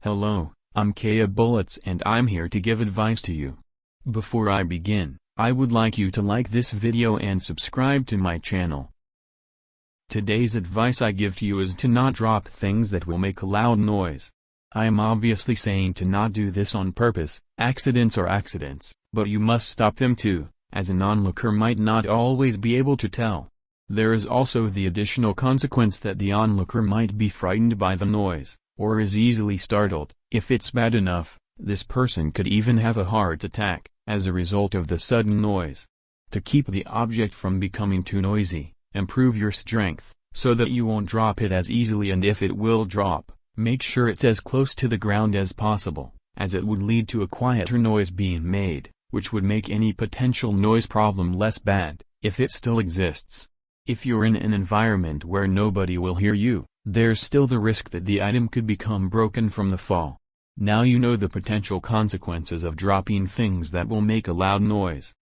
Hello, I'm Kaya Bullets and I'm here to give advice to you. Before I begin, I would like you to like this video and subscribe to my channel. Today's advice I give to you is to not drop things that will make a loud noise. I am obviously saying to not do this on purpose. Accidents are accidents, but you must stop them too, as an onlooker might not always be able to tell. There is also the additional consequence that the onlooker might be frightened by the noise, or is easily startled. If it's bad enough, this person could even have a heart attack, as a result of the sudden noise. To keep the object from becoming too noisy, improve your strength, so that you won't drop it as easily, and if it will drop, make sure it's as close to the ground as possible, as it would lead to a quieter noise being made, which would make any potential noise problem less bad, if it still exists. If you're in an environment where nobody will hear you, there's still the risk that the item could become broken from the fall. Now you know the potential consequences of dropping things that will make a loud noise.